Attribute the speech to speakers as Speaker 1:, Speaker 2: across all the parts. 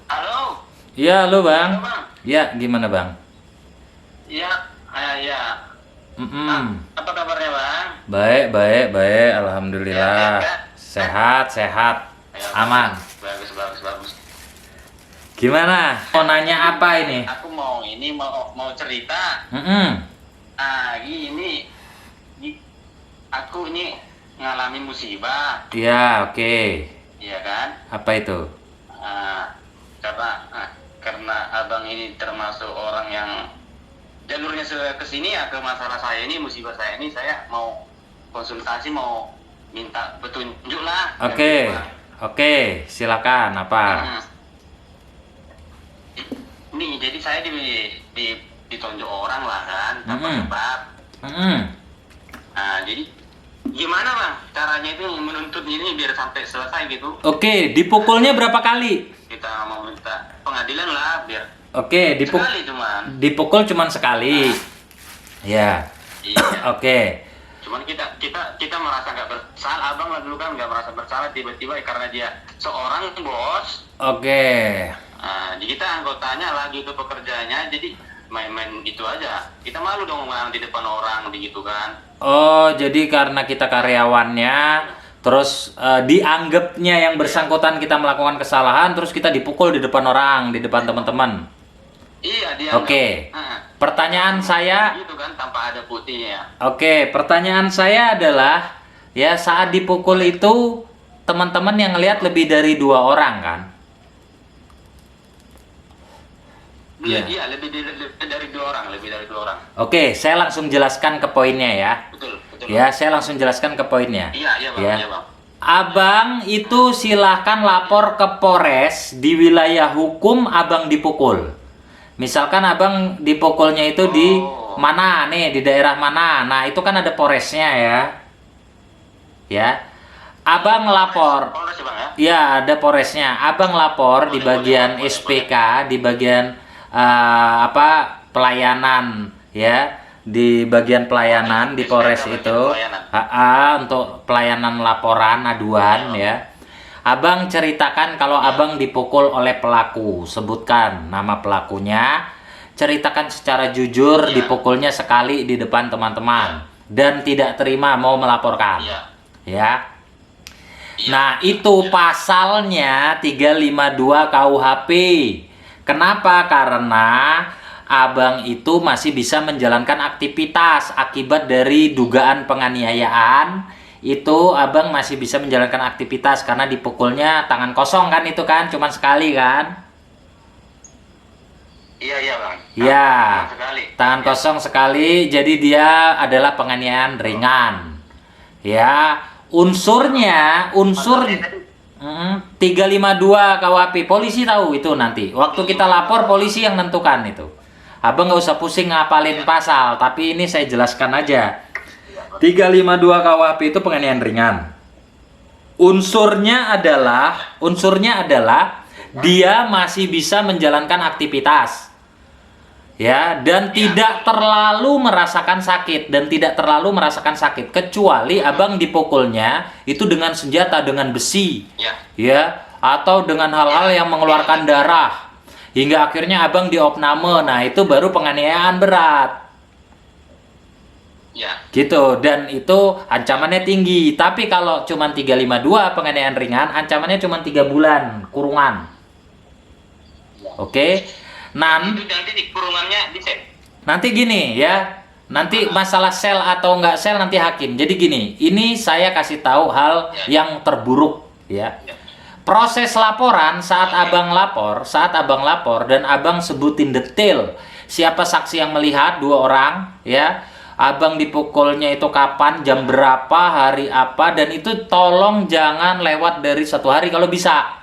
Speaker 1: Halo,
Speaker 2: Iya, halo Bang.
Speaker 1: halo Bang.
Speaker 2: Ya, gimana Bang?
Speaker 1: Iya, ya.
Speaker 2: Mm-mm.
Speaker 1: Apa kabarnya Bang?
Speaker 2: Baik, baik, baik.
Speaker 1: Sehat-sehat
Speaker 2: Alhamdulillah.
Speaker 1: kan?
Speaker 2: Sehat, sehat.
Speaker 1: Ya, bagus,
Speaker 2: Aman.
Speaker 1: bagus, bagus, bagus.
Speaker 2: Gimana? Mau nanya apa ini?
Speaker 1: Aku mau cerita.
Speaker 2: Mm-mm.
Speaker 1: Gini, Gi- aku ini ngalami musibah,
Speaker 2: Ya, oke.
Speaker 1: ya kan?
Speaker 2: Apa itu?
Speaker 1: Ah, karena abang ini termasuk orang yang jalurnya ke sini ya, ke masalah saya ini, musibah saya ini, saya mau konsultasi, mau minta petunjuk lah.
Speaker 2: Oke.
Speaker 1: Bang.
Speaker 2: Oke, silakan. Apa?
Speaker 1: Hmm. Ini jadi saya ditonjok orang lah kan, tanpa
Speaker 2: Mm-mm.
Speaker 1: sebab.
Speaker 2: Mm-mm.
Speaker 1: Nah, jadi gimana bang caranya itu menuntut ini biar sampai selesai gitu?
Speaker 2: Oke, dipukulnya berapa kali?
Speaker 1: Kita mau minta pengadilan lah biar
Speaker 2: Oke,
Speaker 1: sekali cuman.
Speaker 2: dipukul cuman sekali. Ya.
Speaker 1: Iya.
Speaker 2: Oke.
Speaker 1: Cuman kita merasa nggak bersalah, abang lah dulu kan nggak merasa bersalah, tiba-tiba karena dia seorang bos.
Speaker 2: Oke.
Speaker 1: Jadi kita anggotanya lagi itu pekerjaannya, jadi main-main itu aja. Kita malu dong di depan orang begitu kan.
Speaker 2: Oh, jadi karena kita karyawannya, terus dianggapnya yang bersangkutan kita melakukan kesalahan, terus kita dipukul di depan orang, di depan teman-teman.
Speaker 1: Iya dia.
Speaker 2: Oke. Pertanyaan saya,
Speaker 1: Gitu kan tanpa ada putihnya.
Speaker 2: oke, pertanyaan saya adalah, ya saat dipukul itu teman-teman yang ngelihat lebih dari 2 orang kan?
Speaker 1: Iya,
Speaker 2: Iya.
Speaker 1: lebih dari 2 orang, lebih dari 2 orang.
Speaker 2: Oke, saya langsung jelaskan ke poinnya ya.
Speaker 1: Betul, betul.
Speaker 2: Ya, saya langsung jelaskan ke poinnya.
Speaker 1: Iya, iya bang,
Speaker 2: Ya.
Speaker 1: iya bang.
Speaker 2: Abang itu silahkan lapor ke Polres di wilayah hukum abang dipukul. Misalkan abang dipukulnya itu di
Speaker 1: Oh.
Speaker 2: mana nih, di daerah mana. Nah, itu kan ada Polresnya ya. Ya. Abang lapor.
Speaker 1: Polres ya bang ya.
Speaker 2: Ya, ada Polresnya. Abang lapor di bagian
Speaker 1: boleh,
Speaker 2: SPK, di bagian pelayanan ya, di bagian pelayanan di Polres
Speaker 1: SPK,
Speaker 2: itu.
Speaker 1: bagian pelayanan.
Speaker 2: Untuk pelayanan laporan aduan ya. Abang ceritakan kalau abang dipukul oleh pelaku, sebutkan nama pelakunya, ceritakan secara jujur
Speaker 1: Iya.
Speaker 2: dipukulnya sekali di depan teman-teman dan tidak terima mau melaporkan.
Speaker 1: Iya.
Speaker 2: Ya.
Speaker 1: Iya.
Speaker 2: Nah, itu pasalnya 352 KUHP. Kenapa? Karena abang itu masih bisa menjalankan aktivitas akibat dari dugaan penganiayaan. Itu abang masih bisa menjalankan aktivitas karena dipukulnya tangan kosong kan, itu kan cuman sekali kan?
Speaker 1: Iya, iya bang.
Speaker 2: Ya,
Speaker 1: Sekali.
Speaker 2: tangan
Speaker 1: Ya.
Speaker 2: kosong sekali, jadi dia adalah penganiayaan ringan. Ya, unsur 352 KUHP, polisi tahu itu nanti. Waktu kita lapor, polisi yang nentukan itu. Abang nggak usah pusing ngapalin pasal, tapi ini saya jelaskan aja. 352 KUHP itu penganiayaan ringan. Unsurnya adalah dia masih bisa menjalankan aktivitas. Ya, dan tidak terlalu merasakan sakit kecuali abang dipukulnya itu dengan senjata, dengan besi.
Speaker 1: Ya.
Speaker 2: Ya, atau dengan hal-hal yang mengeluarkan darah hingga akhirnya abang diopname. Nah, itu baru penganiayaan berat.
Speaker 1: Ya.
Speaker 2: Gitu, dan itu ancamannya tinggi. Tapi kalau cuma 352 penganiayaan ringan, ancamannya cuma 3 bulan kurungan. Oke.
Speaker 1: Itu nanti di kurungannya di set.
Speaker 2: Nanti gini ya. Nanti masalah sel atau enggak sel nanti hakim. Jadi gini, ini saya kasih tahu hal yang terburuk ya. Proses laporan saat abang lapor dan abang sebutin detail siapa saksi yang melihat 2 orang ya. Abang dipukulnya itu kapan, jam berapa, hari apa, dan itu tolong jangan lewat dari 1 hari kalau bisa.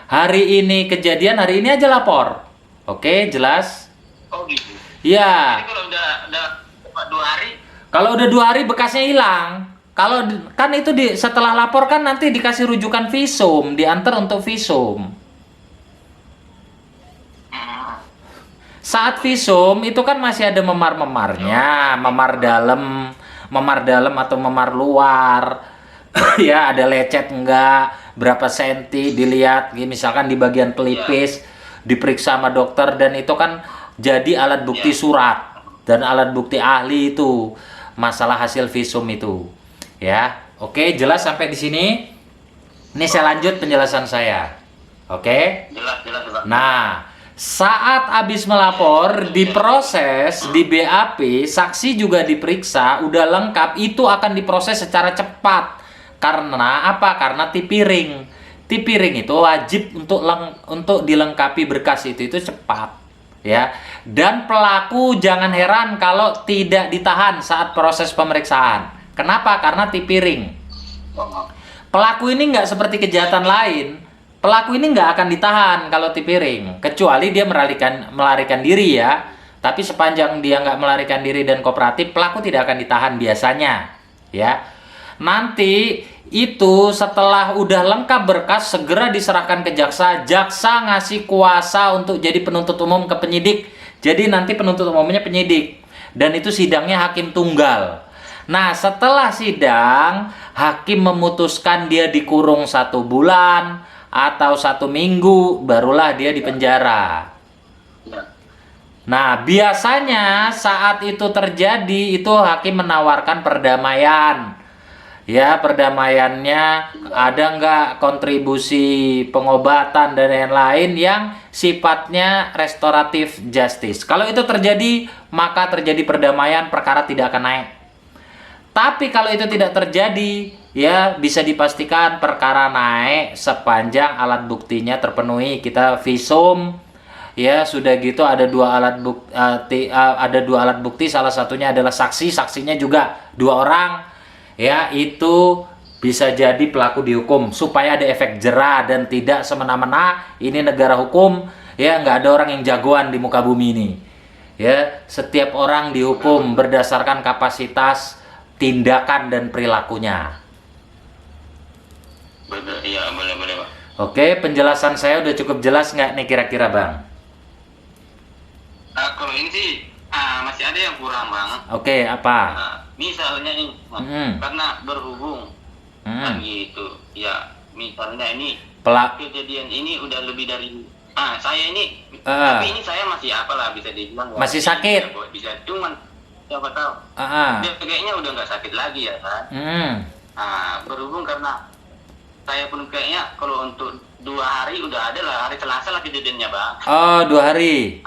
Speaker 2: Hari ini kejadian, hari ini aja lapor. Oke, jelas?
Speaker 1: Oh gitu.
Speaker 2: Ya.
Speaker 1: Jadi kalau udah 2 hari.
Speaker 2: Kalau udah 2 hari bekasnya hilang. Kalau kan itu setelah lapor kan nanti dikasih rujukan visum, diantar untuk visum. Saat visum itu kan masih ada memar-memarnya, memar dalam atau memar luar. Ya, ada lecet enggak, berapa senti dilihat, misalkan di bagian pelipis. diperiksa sama dokter, dan itu kan jadi alat bukti surat dan alat bukti ahli itu masalah hasil visum itu. Ya, oke, jelas sampai di sini. Ini saya lanjut penjelasan saya. Oke?
Speaker 1: Jelas, Bang.
Speaker 2: Nah, saat habis melapor, diproses di BAP, saksi juga diperiksa, udah lengkap, itu akan diproses secara cepat. Karena apa? Karena tipiring. Tipiring itu wajib untuk dilengkapi berkas itu cepat, ya. Dan pelaku jangan heran kalau tidak ditahan saat proses pemeriksaan. Kenapa? Karena tipiring. Pelaku ini nggak seperti kejahatan lain. Pelaku ini nggak akan ditahan kalau tipiring, kecuali dia melarikan diri ya. Tapi sepanjang dia nggak melarikan diri dan kooperatif, pelaku tidak akan ditahan biasanya, ya. Nanti itu setelah udah lengkap berkas, segera diserahkan ke jaksa. Jaksa ngasih kuasa untuk jadi penuntut umum ke penyidik. Jadi nanti penuntut umumnya penyidik, dan itu sidangnya hakim tunggal. Nah, setelah sidang, hakim memutuskan dia dikurung 1 bulan atau 1 minggu, barulah dia dipenjara. Nah, biasanya saat itu terjadi, itu hakim menawarkan perdamaian. Ya, perdamaiannya ada nggak kontribusi pengobatan dan lain-lain yang sifatnya restoratif justice. Kalau itu terjadi, maka terjadi perdamaian, perkara tidak akan naik. Tapi kalau itu tidak terjadi, ya bisa dipastikan perkara naik sepanjang alat buktinya terpenuhi. Kita visum, ya sudah gitu ada 2 alat bukti, salah satunya adalah saksi, saksinya juga 2 orang. Ya, itu bisa jadi pelaku dihukum supaya ada efek jera dan tidak semena-mena. Ini negara hukum, ya, nggak ada orang yang jagoan di muka bumi ini. Ya, setiap orang dihukum berdasarkan kapasitas, tindakan dan perilakunya.
Speaker 1: Betul, iya, boleh, Bang.
Speaker 2: Oke, penjelasan saya udah cukup jelas nggak nih kira-kira, Bang?
Speaker 1: Kalau ini sih masih ada yang kurang, Bang.
Speaker 2: Oke, apa?
Speaker 1: Misalnya ini, karena berhubung kan gitu, ya misalnya ini kejadian ini udah lebih dari saya ini, tapi ini saya masih apalah bisa dibilang
Speaker 2: masih sakit,
Speaker 1: bisa cuman siapa tahu dia kayaknya udah nggak sakit lagi ya kan. Berhubung karena saya pun kayaknya kalau untuk 2 hari udah ada lah, hari Selasa lah kejadiannya, Bang.
Speaker 2: Oh, 2 hari.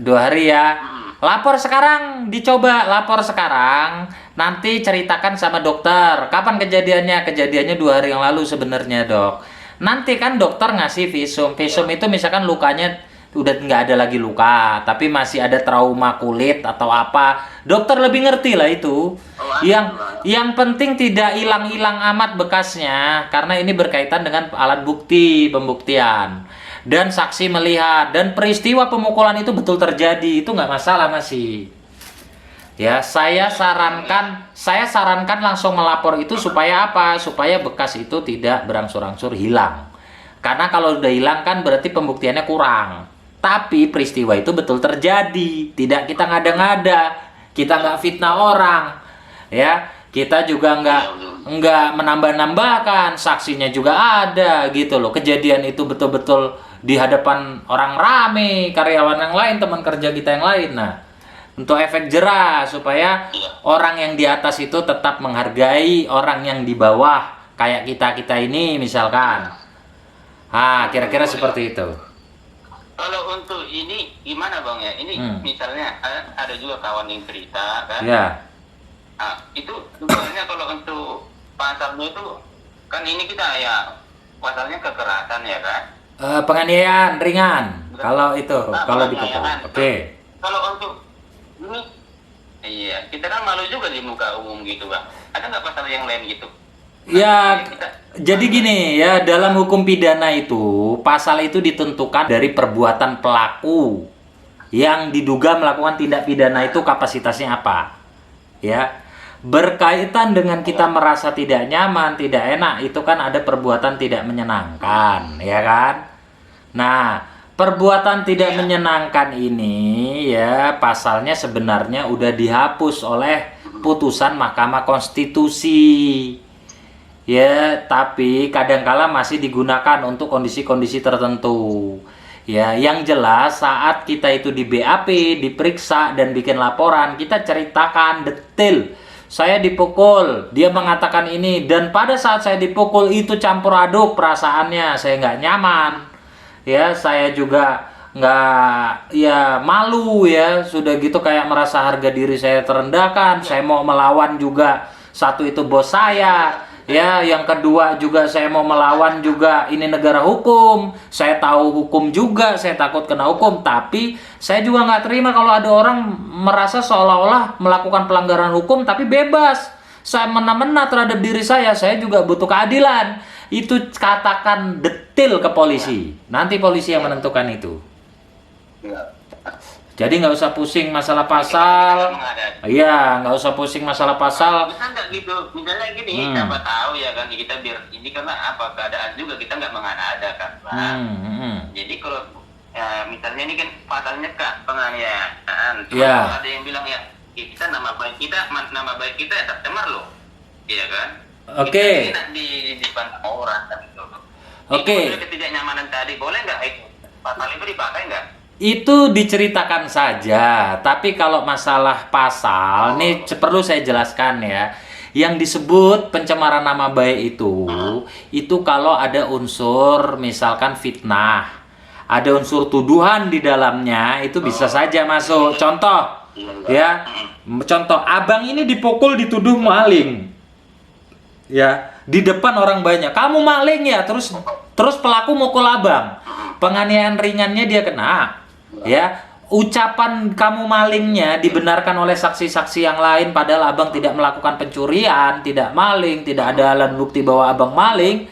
Speaker 2: 2 hari ya. Lapor sekarang, dicoba lapor sekarang. Nanti ceritakan sama dokter. Kapan kejadiannya? Kejadiannya 2 hari yang lalu sebenarnya, Dok. Nanti kan dokter ngasih visum. Visum itu misalkan lukanya udah nggak ada lagi luka, tapi masih ada trauma kulit atau apa. Dokter lebih ngerti lah itu. Yang penting tidak hilang-hilang amat bekasnya, karena ini berkaitan dengan alat bukti pembuktian. Dan saksi melihat, dan peristiwa pemukulan itu betul terjadi, itu nggak masalah masih. Ya, saya sarankan langsung melapor itu supaya apa? Supaya bekas itu tidak berangsur-angsur hilang. Karena kalau udah hilang kan berarti pembuktiannya kurang. Tapi peristiwa itu betul terjadi, tidak kita ngada-ngada, kita nggak fitnah orang, ya. Kita juga nggak menambah-nambahkan, saksinya juga ada gitu loh. Kejadian itu betul-betul di hadapan orang rame, karyawan yang lain, teman kerja kita yang lain. Nah, untuk efek jera supaya orang yang di atas itu tetap menghargai orang yang di bawah, kayak kita ini misalkan. Kira-kira seperti itu.
Speaker 1: Kalau untuk ini gimana, Bang ya? Ini misalnya ada juga kawan yang cerita kan.
Speaker 2: Ya.
Speaker 1: Itu sebenarnya kalau untuk pasarnya itu kan ini kita ya pasalnya kekerasan ya kan.
Speaker 2: Penganiayaan ringan. Kalau itu, kalau dipukul. Oke.
Speaker 1: Kalau untuk ini, iya kita kan malu juga di muka umum gitu, Bang. Ada nggak pasal yang lain gitu?
Speaker 2: Ya, jadi gini ya, dalam hukum pidana itu pasal itu ditentukan dari perbuatan pelaku yang diduga melakukan tindak pidana itu kapasitasnya apa, ya. Berkaitan dengan kita merasa tidak nyaman, tidak enak, itu kan ada perbuatan tidak menyenangkan, ya kan? Nah, perbuatan tidak menyenangkan ini ya pasalnya sebenarnya udah dihapus oleh putusan Mahkamah Konstitusi. Ya, tapi kadangkala masih digunakan untuk kondisi-kondisi tertentu. Ya, yang jelas saat kita itu di BAP, diperiksa dan bikin laporan, kita ceritakan detail. Saya dipukul, dia mengatakan ini, dan pada saat saya dipukul itu campur aduk perasaannya, saya nggak nyaman. Ya, saya juga nggak, ya malu ya, sudah gitu kayak merasa harga diri saya terendahkan. Saya mau melawan juga, satu itu bos saya. Ya, yang kedua juga saya mau melawan juga, ini negara hukum. Saya tahu hukum juga, saya takut kena hukum. Tapi saya juga nggak terima kalau ada orang merasa seolah-olah melakukan pelanggaran hukum tapi bebas. Saya mena-mena terhadap diri saya juga butuh keadilan. Itu katakan detail ke polisi. Nanti polisi yang menentukan itu. Jadi nggak usah pusing masalah pasal. Iya, nggak usah pusing masalah pasal.
Speaker 1: Kita nggak gitu, misalnya gini, siapa tahu ya kan, kita biar ini karena apa keadaan juga kita nggak mengada-adakan, Pak. Jadi kalau misalnya ini kan pasalnya Kak penganiayaan,
Speaker 2: Iya.
Speaker 1: ada yang bilang ya kita nama baik kita ya tercemar loh, iya kan?
Speaker 2: Oke.
Speaker 1: Kita di depan orang kan itu.
Speaker 2: Oke.
Speaker 1: Itu ketidaknyamanan tadi boleh nggak pasal itu dipakai nggak?
Speaker 2: Itu diceritakan saja, tapi kalau masalah pasal, ini perlu saya jelaskan ya. Yang disebut pencemaran nama baik itu kalau ada unsur misalkan fitnah, ada unsur tuduhan di dalamnya, itu bisa saja masuk. Contoh, ya, contoh abang ini dipukul dituduh maling, ya, di depan orang banyak. Kamu maling ya, terus pelaku mukul abang, penganiayaan ringannya dia kena. Ya, ucapan kamu malingnya dibenarkan oleh saksi-saksi yang lain padahal abang tidak melakukan pencurian, tidak maling, tidak ada alat bukti bahwa abang maling,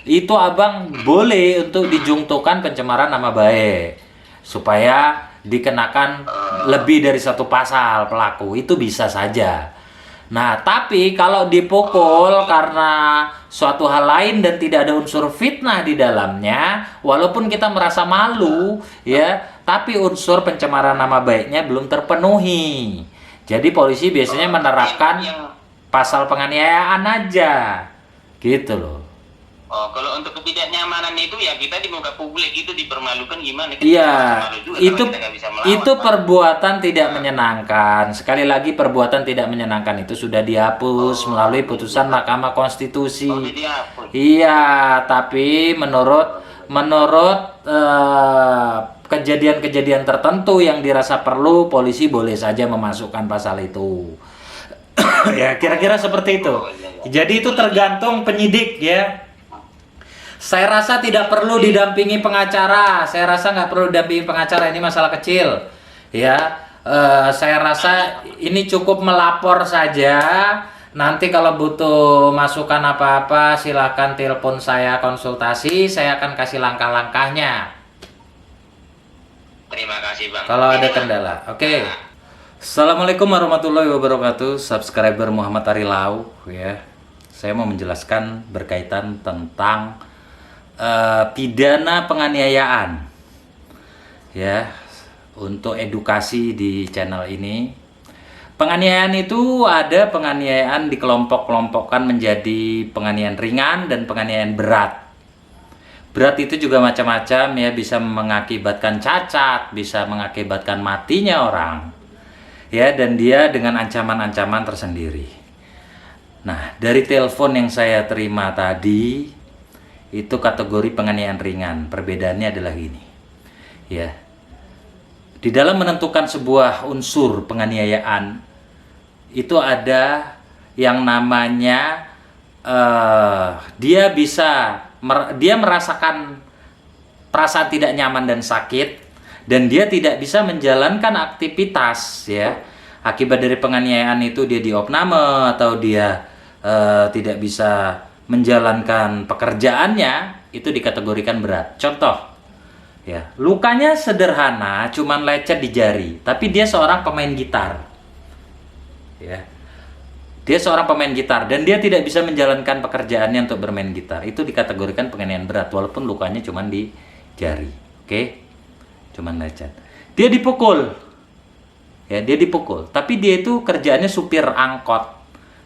Speaker 2: itu abang boleh untuk dijungtukan pencemaran nama baik supaya dikenakan lebih dari satu pasal pelaku, itu bisa saja. Nah, tapi kalau dipukul karena suatu hal lain dan tidak ada unsur fitnah di dalamnya, walaupun kita merasa malu, ya, tapi unsur pencemaran nama baiknya belum terpenuhi. Jadi polisi biasanya menerapkan pasal penganiayaan aja, gitu loh.
Speaker 1: Oh, kalau untuk ketidaknyamanan itu ya kita di muka publik itu dipermalukan gimana?
Speaker 2: Iya,
Speaker 1: itu
Speaker 2: itu perbuatan tidak menyenangkan. Sekali lagi perbuatan tidak menyenangkan itu sudah dihapus melalui putusan Mahkamah Konstitusi. Iya, tapi menurut kejadian-kejadian tertentu yang dirasa perlu, polisi boleh saja memasukkan pasal itu. Ya, kira-kira seperti itu. Jadi itu tergantung penyidik ya. Saya rasa tidak perlu didampingi pengacara. Saya rasa nggak perlu didampingi pengacara. Ini masalah kecil, ya. Saya rasa ini cukup melapor saja. Nanti kalau butuh masukan apa-apa, silakan telepon saya konsultasi. Saya akan kasih langkah-langkahnya.
Speaker 1: Terima kasih Bang.
Speaker 2: Kalau ada kendala, oke. Assalamualaikum warahmatullahi wabarakatuh. Subscriber Muhammad Arilau, ya. Saya mau menjelaskan berkaitan tentang pidana penganiayaan, ya, untuk edukasi di channel ini. Penganiayaan itu ada penganiayaan dikelompok-kelompokkan menjadi penganiayaan ringan dan penganiayaan berat. Berat itu juga macam-macam ya, bisa mengakibatkan cacat, bisa mengakibatkan matinya orang, ya, dan dia dengan ancaman-ancaman tersendiri. Nah, dari telepon yang saya terima tadi, itu kategori penganiayaan ringan. Perbedaannya adalah gini, ya. Di dalam menentukan sebuah unsur penganiayaan itu ada yang namanya dia merasakan perasaan tidak nyaman dan sakit, dan dia tidak bisa menjalankan aktivitas, ya. Akibat dari penganiayaan itu dia diopname atau dia tidak bisa menjalankan pekerjaannya, itu dikategorikan berat. Contoh, ya, lukanya sederhana, cuman lecet di jari, tapi dia seorang pemain gitar, ya, dia seorang pemain gitar dan dia tidak bisa menjalankan pekerjaannya untuk bermain gitar, itu dikategorikan penganiayaan berat walaupun lukanya cuman di jari, oke, cuman lecet. Dia dipukul, ya, dia dipukul, tapi dia itu kerjaannya supir angkot,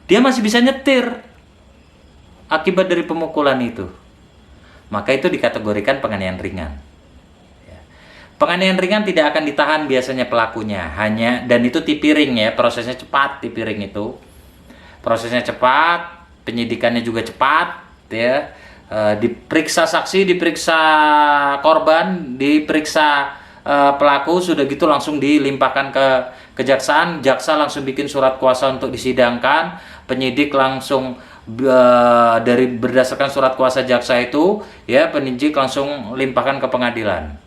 Speaker 2: dia masih bisa nyetir akibat dari pemukulan itu, maka itu dikategorikan penganiayaan ringan, ya. Penganiayaan ringan tidak akan ditahan biasanya pelakunya, dan itu tipiring ya, prosesnya cepat. Tipiring itu prosesnya cepat, penyidikannya juga cepat ya. Diperiksa saksi, diperiksa korban, diperiksa pelaku, sudah gitu langsung dilimpahkan ke kejaksaan. Jaksa langsung bikin surat kuasa untuk disidangkan, penyidik langsung dari berdasarkan surat kuasa jaksa itu ya, penyidik langsung limpahkan ke pengadilan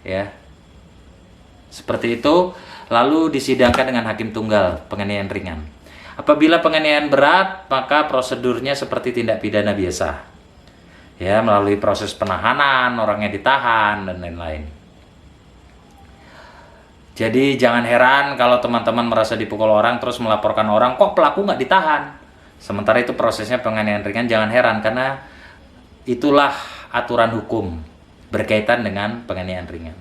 Speaker 2: ya, seperti itu. Lalu disidangkan dengan hakim tunggal penganiayaan ringan. Apabila penganiayaan berat, maka prosedurnya seperti tindak pidana biasa ya, melalui proses penahanan, orangnya ditahan dan lain-lain. Jadi jangan heran kalau teman-teman merasa dipukul orang terus melaporkan orang, kok pelaku nggak ditahan, sementara itu prosesnya penganiayaan ringan. Jangan heran, karena itulah aturan hukum berkaitan dengan penganiayaan ringan.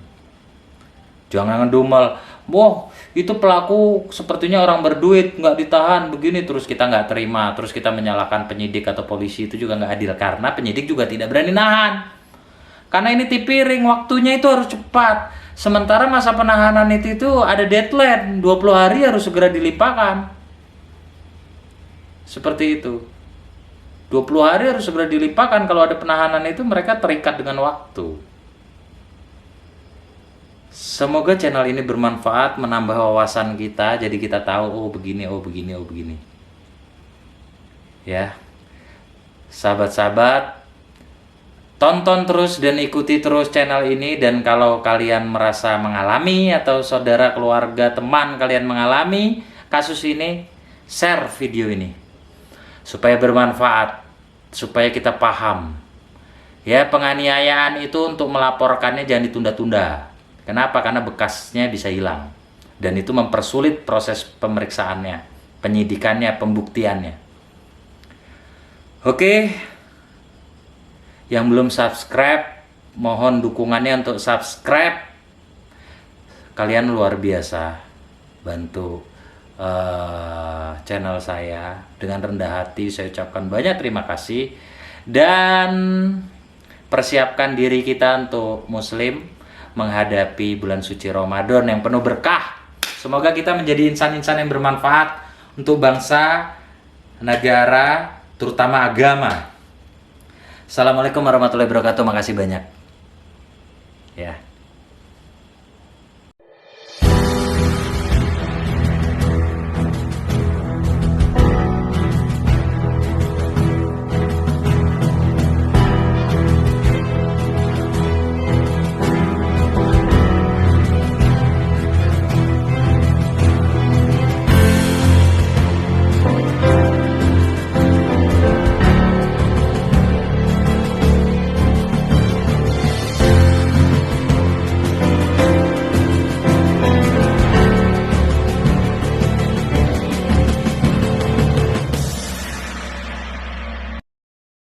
Speaker 2: Jangan ngedumel, wah itu pelaku sepertinya orang berduit nggak ditahan begini, terus kita nggak terima, terus kita menyalahkan penyidik atau polisi. Itu juga nggak adil, karena penyidik juga tidak berani nahan, karena ini tipiring, waktunya itu harus cepat. Sementara masa penahanan itu ada deadline, 20 hari harus segera dilimpahkan. Seperti itu, 20 hari harus segera dilimpahkan. Kalau ada penahanan itu mereka terikat dengan waktu. Semoga channel ini bermanfaat, menambah wawasan kita, jadi kita tahu oh begini, oh begini, oh begini. Ya. Sahabat-sahabat, tonton terus dan ikuti terus channel ini. Dan kalau kalian merasa mengalami atau saudara, keluarga, teman kalian mengalami kasus ini, share video ini supaya bermanfaat, supaya kita paham. Ya, penganiayaan itu untuk melaporkannya jangan ditunda-tunda. Kenapa? Karena bekasnya bisa hilang. Dan itu mempersulit proses pemeriksaannya, penyidikannya, pembuktiannya. Oke. Yang belum subscribe, mohon dukungannya untuk subscribe. Kalian luar biasa. Bantu channel saya. Dengan rendah hati saya ucapkan banyak terima kasih. Dan persiapkan diri kita untuk Muslim menghadapi bulan suci Ramadan yang penuh berkah. Semoga kita menjadi insan-insan yang bermanfaat untuk bangsa, negara, terutama agama. Assalamualaikum warahmatullahi wabarakatuh. Makasih banyak. Ya.